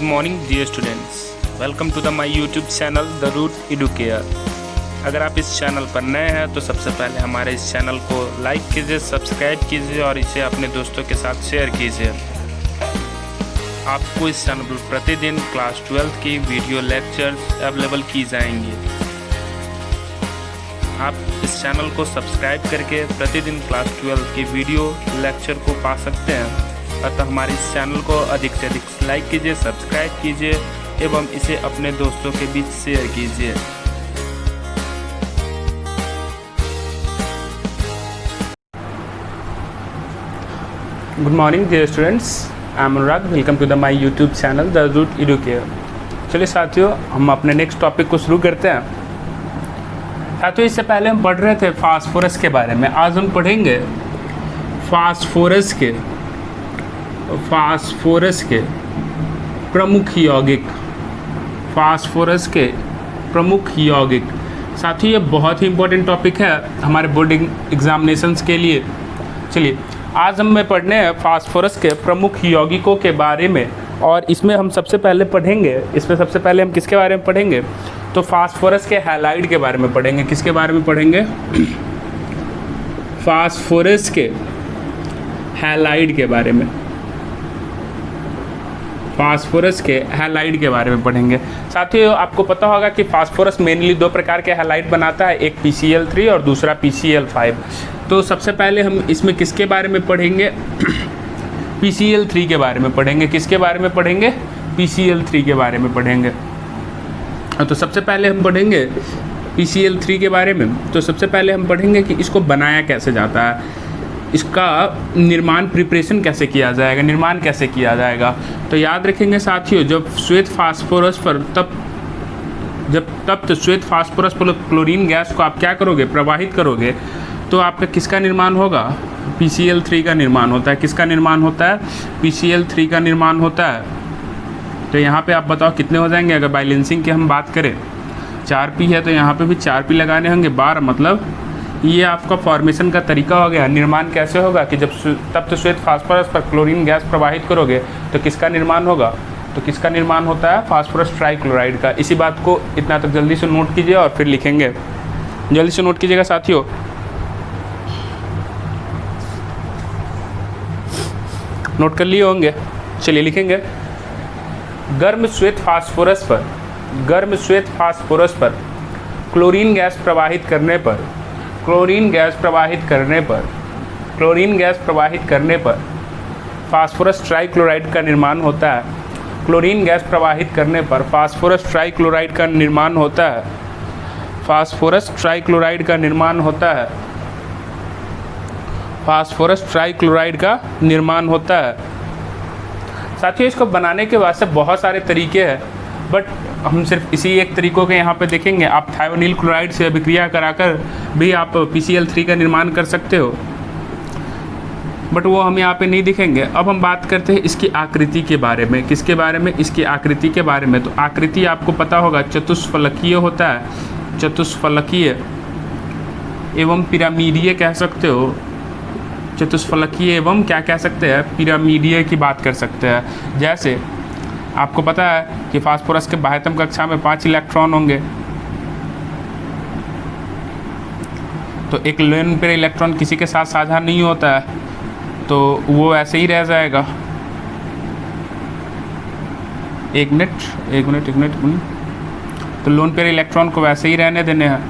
Good morning dear students. Welcome to the my YouTube channel The Root Educare. अगर आप इस channel पर नए हैं तो सबसे पहले हमारे इस चैनल को लाइक कीजिए, सब्सक्राइब कीजिए और इसे अपने दोस्तों के साथ शेयर कीजिए। आपको इस चैनल पर प्रतिदिन क्लास 12 की वीडियो लेक्चर्स अवेलेबल की जाएंगी। आप इस चैनल को सब्सक्राइब करके प्रतिदिन क्लास 12 की वीडियो लेक्चर को पा सकते हैं। अतः हमारे इस चैनल को अधिक से अधिक लाइक कीजिए, सब्सक्राइब कीजिए एवं इसे अपने दोस्तों के बीच शेयर कीजिए। Good morning dear students, I am Anurag. Welcome to the my YouTube channel the root Educare. चलिए साथियों, हम अपने नेक्स्ट टॉपिक को शुरू करते हैं। साथियों, इससे पहले हम पढ़ रहे थे फास्फोरस के बारे में। आज हम पढ़ेंगे फास्फोरस के प्रमुख यौगिक। फास्फोरस के प्रमुख यौगिक। साथियों, ये बहुत ही इम्पोर्टेंट टॉपिक है हमारे बोर्ड एग्जामिनेशंस के लिए। चलिए, आज हम पढ़ने हैं फास्फोरस के प्रमुख यौगिकों के बारे में। और इसमें हम सबसे पहले हम किसके बारे में पढ़ेंगे? तो फास्फोरस के हैलाइड के बारे में पढ़ेंगे। किसके बारे में पढ़ेंगे? फास्फोरस के हैलाइड के बारे में। फास्फोरस के हैलाइड के बारे में पढ़ेंगे। साथियों, आपको पता होगा कि फास्फोरस मेनली दो प्रकार के हैलाइड बनाता है, एक PCl3 और दूसरा PCl5। तो सबसे पहले हम इसमें किसके बारे में पढ़ेंगे? PCl3 के बारे में पढ़ेंगे। किसके बारे में पढ़ेंगे? PCl3 के बारे में पढ़ेंगे। तो सबसे पहले हम पढ़ेंगे PCl3 के बारे में। तो सबसे पहले हम पढ़ेंगे कि इसको बनाया कैसे जाता है, इसका निर्माण प्रिपरेशन कैसे किया जाएगा, निर्माण कैसे किया जाएगा। तो याद रखेंगे साथियों, जब श्वेत फास्फोरस पर श्वेत फास्फोरस पर क्लोरीन गैस को आप क्या करोगे? प्रवाहित करोगे, तो आपका किसका निर्माण होगा? PCl3 का निर्माण होता है। किसका निर्माण होता है? PCl3 का निर्माण होता है। तो यहाँ पे आप बताओ कितने हो जाएंगे? अगर बैलेंसिंग की हम बात करें, 4p है तो यहाँ पे भी 4p लगाने होंगे। 12 मतलब ये आपका फॉर्मेशन का तरीका हो गया। निर्माण कैसे होगा कि तब तो श्वेत फास्फोरस पर क्लोरीन गैस प्रवाहित करोगे तो किसका निर्माण होगा? तो किसका निर्माण होता है? फास्फोरस ट्राइक्लोराइड का। इसी बात को इतना तक जल्दी से नोट कीजिए और फिर लिखेंगे। जल्दी से नोट कीजिएगा साथियों। नोट कर लिए होंगे। चलिए लिखेंगे। गर्म श्वेत फास्फोरस पर क्लोरीन गैस प्रवाहित करने पर फास्फोरस ट्राइक्लोराइड का निर्माण होता है। क्लोरीन गैस प्रवाहित करने पर फास्फोरस ट्राइक्लोराइड का निर्माण होता है। फास्फोरस ट्राइक्लोराइड का निर्माण होता है। फास्फोरस ट्राइक्लोराइड का निर्माण होता है। साथियों, इसको बनाने के वास्ते बहुत सारे तरीके हैं, बट हम सिर्फ इसी एक तरीकों के यहाँ पे देखेंगे। आप थायोनील क्लोराइड से अभिक्रिया कराकर भी आप PCl3 का निर्माण कर सकते हो, बट वो हम यहाँ पे नहीं दिखेंगे। अब हम बात करते हैं इसकी आकृति के बारे में। किसके बारे में? इसकी आकृति के बारे में। तो आकृति आपको पता होगा चतुष्फलकीय होता है। चतुष्फलकीय एवं पिरामिडीय कह सकते हो। चतुष्फलकीय एवं क्या कह सकते हैं? पिरामिडीय की बात कर सकते हैं। जैसे आपको पता है कि फास्फोरस के बाह्यतम कक्षा में 5 इलेक्ट्रॉन होंगे, तो एक लोन पेयर इलेक्ट्रॉन किसी के साथ साझा नहीं होता है, तो वो ऐसे ही रह जाएगा। एक मिनट। तो लोन पेयर इलेक्ट्रॉन को वैसे ही रहने देने हैं।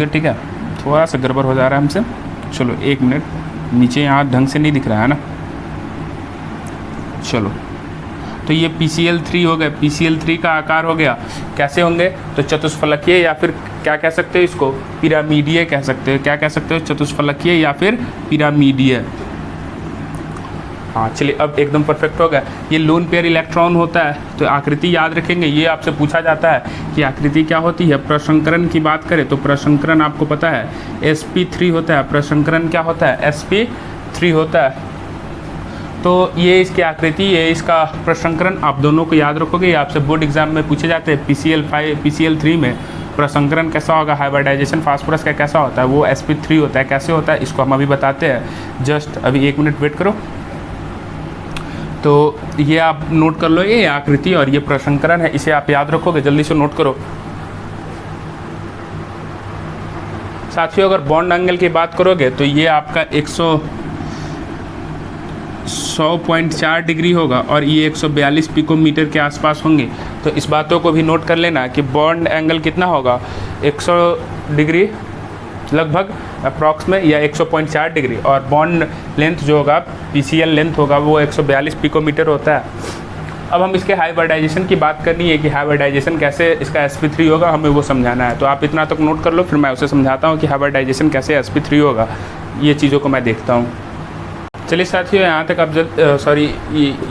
ठीक है। थोड़ा सा गड़बड़ हो जा रहा है हमसे। चलो 1 मिनट, नीचे यहाँ ढंग से नहीं दिख रहा है ना। चलो, तो ये PCl3 हो गया। PCl3 का आकार हो गया। कैसे होंगे? तो चतुष्फलकीय, या फिर क्या कह सकते हो इसको? पिरामिडीय कह सकते हो। क्या कह सकते हो? चतुष्फलकीय या फिर पिरामिडीय। हाँ, चलिए अब एकदम परफेक्ट हो गया। ये लोन पेयर इलेक्ट्रॉन होता है, तो आकृति याद रखेंगे। ये आपसे पूछा जाता है कि आकृति क्या होती है। प्रसंकरण की बात करें तो प्रसंकरण आपको पता है sp3 होता है। प्रसंकरण क्या होता है? sp3 होता है। तो ये इसकी आकृति, ये इसका प्रसंकरण, आप दोनों को याद रखोगे। ये आपसे बोर्ड एग्जाम में पूछे जाते हैं। PCl3 में प्रसंकरण कैसा होगा? हाइब्रिडाइजेशन फास्फोरस का कैसा होता है? वो sp3 होता है। कैसे होता है इसको हम अभी बताते हैं। जस्ट अभी 1 मिनट वेट करो। तो ये आप नोट कर लो, ये आकृति और ये प्रसंकरण है, इसे आप याद रखोगे, जल्दी से नोट करो। साथियों अगर बॉन्ड एंगल की बात करोगे तो ये आपका 100.4 डिग्री होगा और ये 142 पिकोमीटर के आसपास होंगे। तो इस बातों को भी नोट कर लेना कि बॉन्ड एंगल कितना होगा, 100 डिग्री लगभग अप्रॉक्स में, या 100.4 डिग्री, और बॉन्ड लेंथ जो होगा PCl लेंथ होगा वो 142 पिकोमीटर होता है। अब हम इसके हाइब्रिडाइजेशन की बात करनी है कि हाइब्रिडाइजेशन कैसे इसका sp3 होगा, हमें वो समझाना है। तो आप इतना तक नोट कर लो, फिर मैं उसे समझाता हूँ कि हाइब्रिडाइजेशन कैसे sp3 होगा, ये चीज़ों को मैं देखता हूँ। चलिए साथियों यहाँ तक आप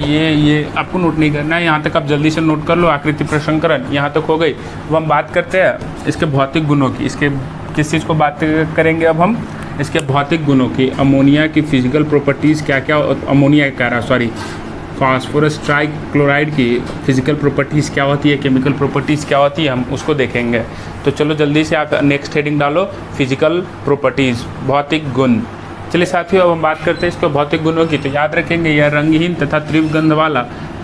ये आपको नोट नहीं करना है, यहाँ तक आप जल्दी से नोट कर लो। आकृति प्रसंकरण यहाँ तक हो गई। अब हम बात करते हैं इसके भौतिक गुणों की। इसके किस चीज़ को बात करेंगे अब हम, इसके भौतिक गुणों की। अमोनिया की फिजिकल प्रॉपर्टीज़ क्या क्या, अमोनिया कह रहा सॉरी फास्फोरस ट्राइक्लोराइड की फिजिकल प्रॉपर्टीज़ क्या होती है, केमिकल प्रॉपर्टीज़ क्या होती है, हम उसको देखेंगे। तो चलो जल्दी से आप नेक्स्ट हेडिंग डालो, फिजिकल प्रॉपर्टीज़, भौतिक गुण। चलिए साथियों अब हम बात करते हैं इसके भौतिक गुणों की। तो याद रखेंगे यह रंगहीन तथा तीव्र गंध वाला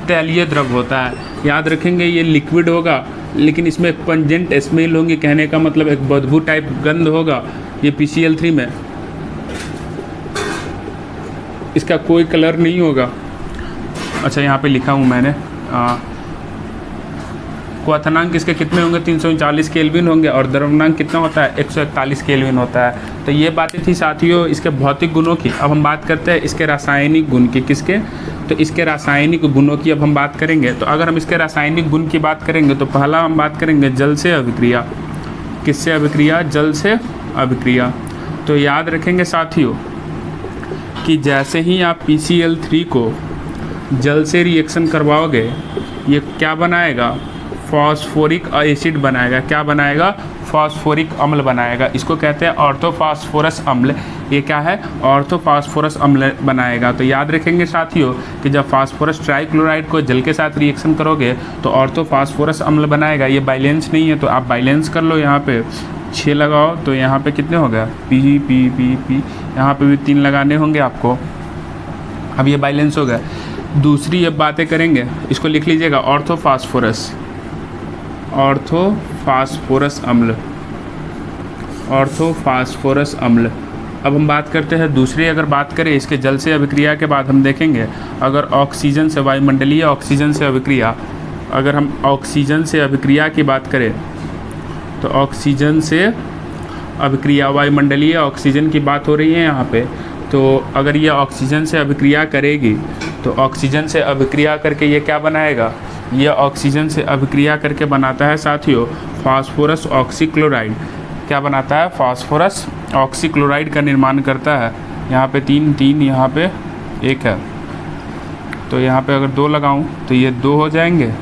तैलीय द्रव होता है। याद रखेंगे ये लिक्विड होगा, लेकिन इसमें एक पंजेंट स्मेल होंगी, कहने का मतलब एक बदबू टाइप गंध होगा। ये PCl3 में इसका कोई कलर नहीं होगा। अच्छा यहाँ पे लिखा हूँ मैंने, क्वथनांक इसके कितने होंगे, 339 केल्विन होंगे, और द्रव्यनांक कितना होता है, 141 केल्विन होता है। तो ये बातें थी साथियों इसके भौतिक गुणों की। अब हम बात करते हैं इसके रासायनिक गुण की। किसके, तो इसके रासायनिक गुणों की अब हम बात करेंगे। तो अगर हम इसके रासायनिक गुण की बात करेंगे तो पहला हम बात करेंगे जल से अभिक्रिया। किससे अभिक्रिया, जल से अभिक्रिया। तो याद रखेंगे साथियों कि जैसे ही आप PCl3 को जल से रिएक्शन करवाओगे, ये क्या बनाएगा, फॉस्फोरिक एसिड बनाएगा। क्या बनाएगा, फॉस्फोरिक अम्ल बनाएगा। इसको कहते हैं ऑर्थोफॉस्फोरस अम्ल। ये क्या है, ऑर्थोफॉस्फोरस अम्ल बनाएगा। तो याद रखेंगे साथियों कि जब फास्फोरस ट्राइक्लोराइड को जल के साथ रिएक्शन करोगे तो ऑर्थोफॉस्फोरस अम्ल बनाएगा। ये बैलेंस नहीं है तो आप बैलेंस कर लो, यहाँ पे 6 लगाओ तो यहाँ पे कितने हो गया, P, यहाँ पे भी 3 लगाने होंगे आपको। अब ये बैलेंस हो गया। दूसरी अब बातें करेंगे, इसको लिख लीजिएगा, ऑर्थोफॉस्फोरस अम्ल, ऑर्थोफॉस्फोरस अम्ल। अब हम बात करते हैं दूसरी, अगर बात करें इसके जल से अभिक्रिया के बाद हम देखेंगे अगर ऑक्सीजन से, वायुमंडलीय ऑक्सीजन से अभिक्रिया, अगर हम ऑक्सीजन से अभिक्रिया की बात करें तो ऑक्सीजन से अभिक्रिया, वायुमंडलीय ऑक्सीजन की बात हो रही है यहाँ पे। तो अगर ये ऑक्सीजन से अभिक्रिया करेगी तो ऑक्सीजन से अभिक्रिया करके ये क्या बनाएगा, ये ऑक्सीजन से अभिक्रिया करके बनाता है साथियों फास्फोरस ऑक्सीक्लोराइड। क्या बनाता है, फास्फोरस ऑक्सीक्लोराइड का निर्माण करता है। यहाँ पे 3, यहाँ पे 1 है, तो यहाँ पे अगर 2 लगाऊं तो ये 2 हो जाएंगे,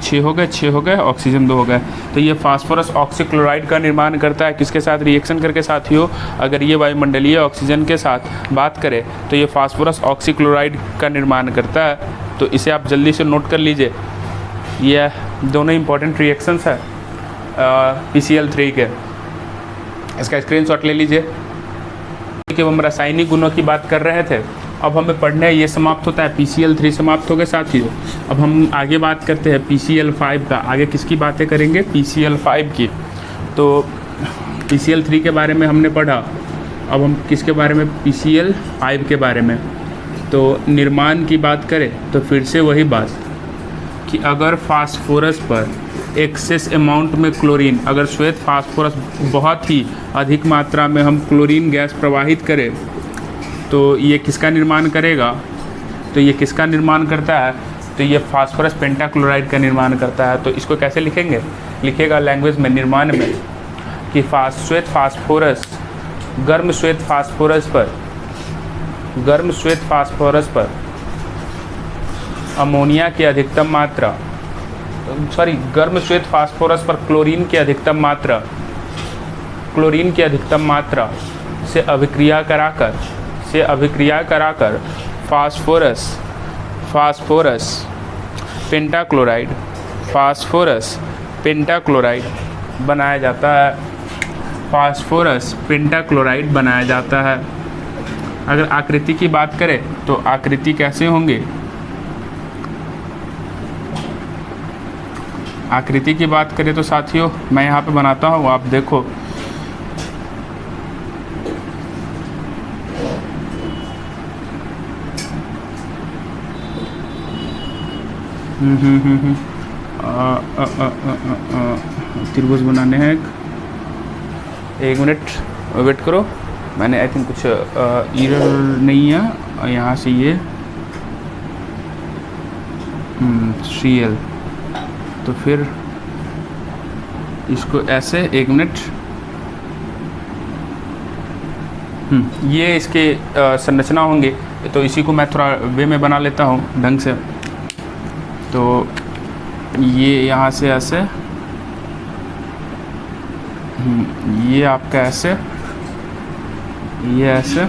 6 हो गए, ऑक्सीजन 2 हो गए। तो ये फास्फोरस ऑक्सीक्लोराइड का निर्माण करता है। किसके साथ रिएक्शन करके साथियों, अगर ये वायुमंडलीय ऑक्सीजन के साथ बात करें तो ये फास्फोरस ऑक्सीक्लोराइड का निर्माण करता है। तो इसे आप जल्दी से नोट कर लीजिए, ये दोनों इंपॉर्टेंट रिएक्शंस है PCl3 के। इसका स्क्रीनशॉट ले लीजिए कि हम रासायनिक गुणों की बात कर रहे थे। अब हमें पढ़ना है, ये समाप्त होता है, PCl3 समाप्त हो गए साथियों। अब हम आगे बात करते हैं PCl5 का। आगे किसकी बातें करेंगे, PCl5 की। तो PCl3 के बारे में हमने पढ़ा, अब हम किसके बारे में, PCl5 के बारे में। तो निर्माण की बात करें तो फिर से वही बात कि अगर फास्फोरस पर एक्सेस अमाउंट में क्लोरीन, अगर श्वेत फास्फोरस बहुत ही अधिक मात्रा में हम क्लोरीन गैस प्रवाहित करें तो ये किसका निर्माण करेगा, तो ये किसका निर्माण करता है, तो ये फास्फोरस पेंटाक्लोराइड का निर्माण करता है। तो इसको कैसे लिखेंगे, लिखेगा लैंग्वेज में, निर्माण में, कि श्वेत फास्फोरस, गर्म श्वेत फास्फोरस पर अमोनिया की अधिकतम मात्रा, गर्म श्वेत फास्फोरस पर क्लोरीन की अधिकतम मात्रा से अभिक्रिया कराकर फास्फोरस पेंटाक्लोराइड बनाया जाता है। फास्फोरस पेंटाक्लोराइड बनाया जाता है। अगर आकृति की बात करें तो आकृति कैसे होंगे, आकृति की बात करें तो साथियों मैं यहाँ पे बनाता हूँ, आप देखो। त्रिभुज बनाने हैं, एक मिनट वेट करो। मैंने आई थिंक कुछ एरर नहीं है यहाँ से, ये CL, तो फिर इसको ऐसे, एक मिनट, ये इसके संरचना होंगे, तो इसी को मैं थोड़ा वे में बना लेता हूँ ढंग से। तो ये यहाँ से ऐसे, ये आपका ऐसे, ये ऐसे,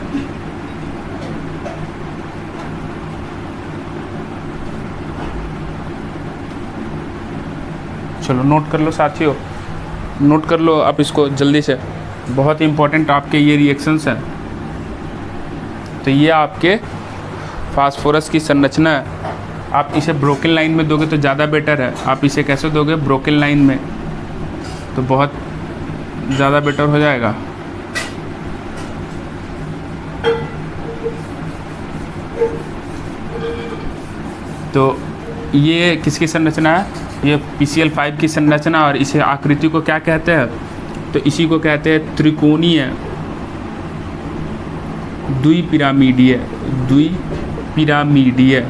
चलो नोट कर लो साथियों, नोट कर लो आप इसको जल्दी से, बहुत ही इम्पोर्टेंट आपके ये रिएक्शंस हैं। तो ये आपके फास्फोरस की संरचना है। आप इसे ब्रोकन लाइन में दोगे तो ज़्यादा बेटर है। आप इसे कैसे दोगे? ब्रोकन लाइन में, तो बहुत ज़्यादा बेटर हो जाएगा। तो ये किसकी संरचना है? ये PCl5 की संरचना। और इसे आकृति को क्या कहते हैं? तो इसी को कहते हैं त्रिकोणीय द्विपिरामिडीय, द्विपिरामिडीय।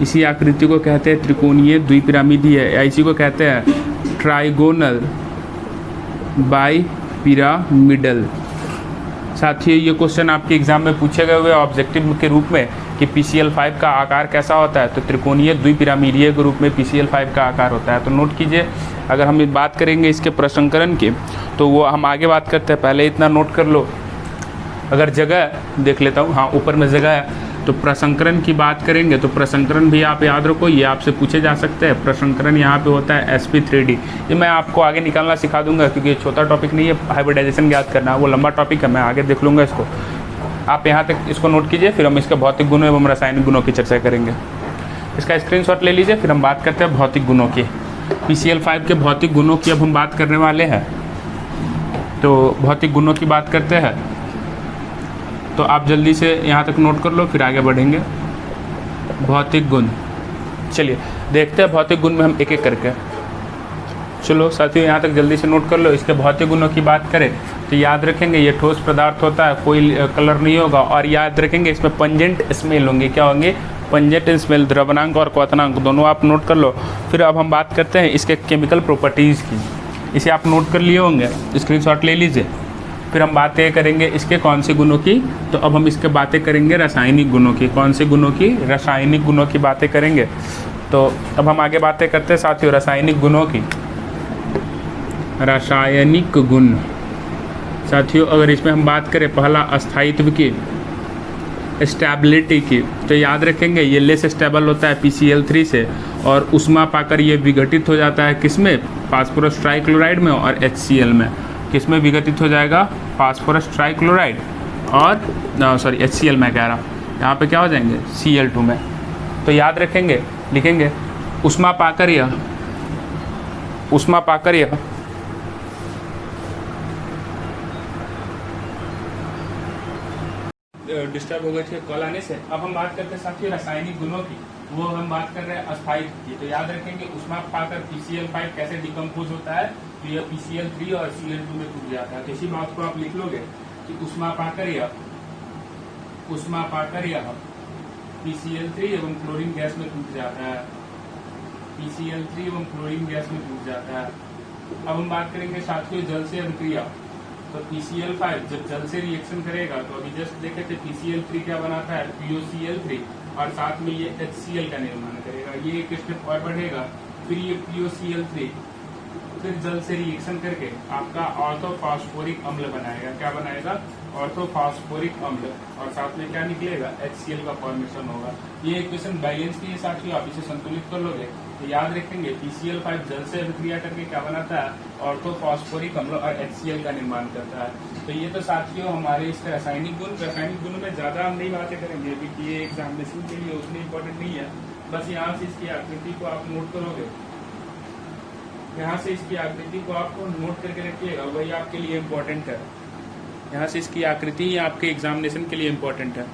इसी आकृति को कहते हैं त्रिकोणीय द्विपिरामिडीय, या इसी को कहते हैं ट्राइगोनल बाइपिरामिडल। साथियों ये क्वेश्चन आपके एग्जाम में पूछे गए हुए ऑब्जेक्टिव के रूप में कि PCl5 का आकार कैसा होता है, तो त्रिकोणीय द्विपिरामिडीय के रूप में PCl5 का आकार होता है। तो नोट कीजिए, अगर हम बात करेंगे इसके प्रसंकरण की तो वो हम आगे बात करते हैं, पहले इतना नोट कर लो। अगर जगह देख लेता हूँ, हाँ ऊपर में जगह है, तो प्रसंकरण की बात करेंगे तो प्रसंकरण भी आप याद रखो, ये आपसे पूछे जा सकते हैं। प्रसंकरण यहाँ पे होता है sp3d। ये मैं आपको आगे निकालना सिखा दूंगा, क्योंकि ये छोटा टॉपिक नहीं है हाइब्रिडाइजेशन याद करना, वो लंबा टॉपिक है, मैं आगे देख लूँगा इसको। आप यहाँ तक इसको नोट कीजिए, फिर हम इसके भौतिक गुणों एवं रासायनिक गुणों की चर्चा करेंगे। इसका स्क्रीनशॉट ले लीजिए, फिर हम बात करते हैं भौतिक गुणों की। PCl5 के भौतिक गुणों की अब हम बात करने वाले हैं। तो भौतिक गुणों की बात करते हैं, तो आप जल्दी से यहाँ तक नोट कर लो, फिर आगे बढ़ेंगे। भौतिक गुण, चलिए देखते हैं भौतिक गुण में हम एक एक करके। चलो साथियों यहाँ तक जल्दी से नोट कर लो। इसके भौतिक गुणों की बात करें तो याद रखेंगे ये ठोस पदार्थ होता है, कोई कलर नहीं होगा। और याद रखेंगे इसमें पंजेंट स्मेल होंगे। क्या होंगे? Pungent smell. द्रवनांक और क्वथनांक दोनों आप नोट कर लो। फिर अब हम बात करते हैं इसके केमिकल प्रॉपर्टीज़ की। इसे आप नोट कर लिए होंगे, स्क्रीनशॉट ले लीजिए। फिर हम बातें करेंगे इसके कौन से गुणों की, तो अब हम इसके बातें करेंगे रासायनिक गुणों की। कौन से गुणों की? रासायनिक गुणों की बातें करेंगे। तो अब हम आगे बातें करते हैं साथियों रासायनिक गुणों की। रासायनिक गुण साथियों, अगर इसमें हम बात करें पहला अस्थायित्व की, स्टेबिलिटी की, तो याद रखेंगे ये लेस स्टेबल होता है PCl3 से, और उष्मा पाकर ये विघटित हो जाता है किसमें? फास्फोरस ट्राइक्लोराइड में और HCl में। किसमें विघटित हो जाएगा? फास्फोरस ट्राइक्लोराइड और HCl मैं कह रहा हूँ, यहाँ पे क्या हो जाएंगे? Cl2 में। तो याद रखेंगे, लिखेंगे उष्मा पाकर यह डिस्टर्ब हो गए थे कॉल आने से। अब हम बात करते हैं साथियों रासायनिक गुणों की। वो हम बात कर रहे हैं अस्थायित्व की। तो याद रखेंगे उष्मा पाकर PCl5 कैसे डिकम्पोज होता है, तो यह PCl3 और Cl2 में टूट जाता है। तो इसी बात को आप लिख लोगे कि उष्मा पाकर यह PCl3 एवं क्लोरीन गैस में टूट जाता है। PCl3 एवं क्लोरीन गैस में टूट जाता है। अब हम बात करेंगे साथियों जल से अभिक्रिया। तो PCl5 जब जल से रिएक्शन करेगा तो अभी जस्ट देखे थे PCl3 क्या बनाता है? POCl3, और साथ में ये HCl का निर्माण करेगा। ये एक स्टेप और बढ़ेगा, फिर ये POCl3 फिर जल से रिएक्शन करके आपका ऑर्थोफॉस्फोरिक अम्ल बनाएगा। क्या बनाएगा? ऑर्थोफॉस्फोरिक अम्ल, और साथ में क्या निकलेगा? HCl का फॉर्मेशन होगा। ये इक्वेशन बैलेंस की है साथियों, आप इसे संतुलित कर लोगे तो याद रखेंगे PCl5 जल से अभिक्रिया करके क्या बनाता है? ऑर्थोफॉस्फोरिक अम्ल और HCl का निर्माण करता है। तो ये तो साथियों हमारे इसके रासायनिक गुणों में ज्यादा हम नहीं बातें करेंगे, क्योंकि ये एग्जामिनेशन के लिए उतनी इंपॉर्टेंट नहीं है। बस यहाँ से इसकी आकृति को आप नोट करोगे यहाँ से इसकी आकृति को आपको नोट करके रखिएगा, वही आपके लिए इम्पोर्टेंट है। यहाँ से इसकी आकृति ही आपके एग्जामिनेशन के लिए इम्पोर्टेंट है।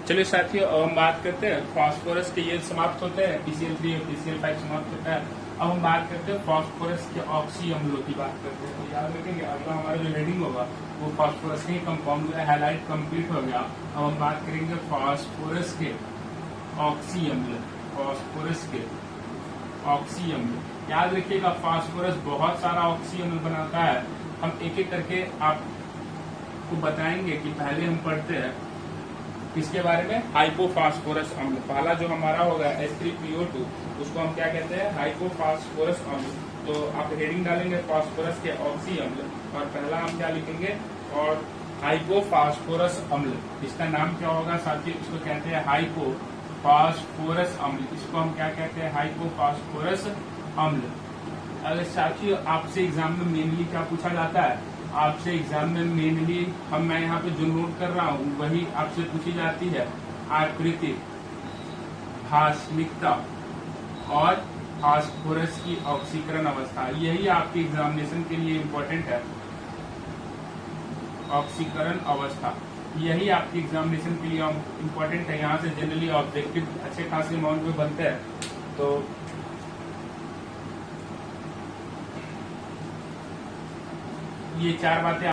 चलिए साथियों, अब हम बात करते हैं फास्फोरस के, ये समाप्त होते हैं, PCl3 और PCl5 समाप्त होता है। अब हम बात करते हैं फास्फोरस के ऑक्सी अम्लों की बात करते हैं। तो याद रखेंगे अगला हमारा जो हेडिंग होगा वो फास्फोरस के कंपाउंड हाईलाइट कंप्लीट हो गया। अब हम बात करेंगे फास्फोरस के ऑक्सी अम्ल, फास्फोरस के ऑक्सी अम्ल। याद रखिएगा फास्फोरस बहुत सारा ऑक्सी अम्ल बनाता है। हम एक एक करके आपको बताएंगे कि पहले हम पढ़ते हैं किसके बारे में, हाइपोफास्फोरस अम्ल। पहला जो हमारा होगा H3PO2, उसको हम क्या कहते हैं, हाइपोफास्फोरस अम्ल। तो आप हेडिंग डालेंगे फास्फोरस के ऑक्सी अम्ल और पहला हम क्या लिखेंगे, और हाइपोफास्फोरस अम्ल। इसका नाम क्या होगा साथियों, इसको कहते हैं हाइपोफास्फोरस अम्ल। इसको हम क्या कहते हैं, हाइपोफास्फोरस अम्ल। अगर साथियों आपसे एग्जाम में मेनली क्या पूछा जाता है, आपसे एग्जाम में मेनली मैं यहाँ पे जो नोट कर रहा हूँ वही आपसे पूछी जाती है, आकृति, भास्मिकता और फास्फोरस की ऑक्सीकरण अवस्था। यही आपके एग्जामिनेशन के लिए इम्पोर्टेंट है, ऑक्सीकरण अवस्था। यही आपके एग्जामिनेशन के लिए इम्पोर्टेंट है। यहाँ से जनरली ऑब्जेक्टिव अच्छे खासे अमाउंट में बनते हैं। तो ये चार बातें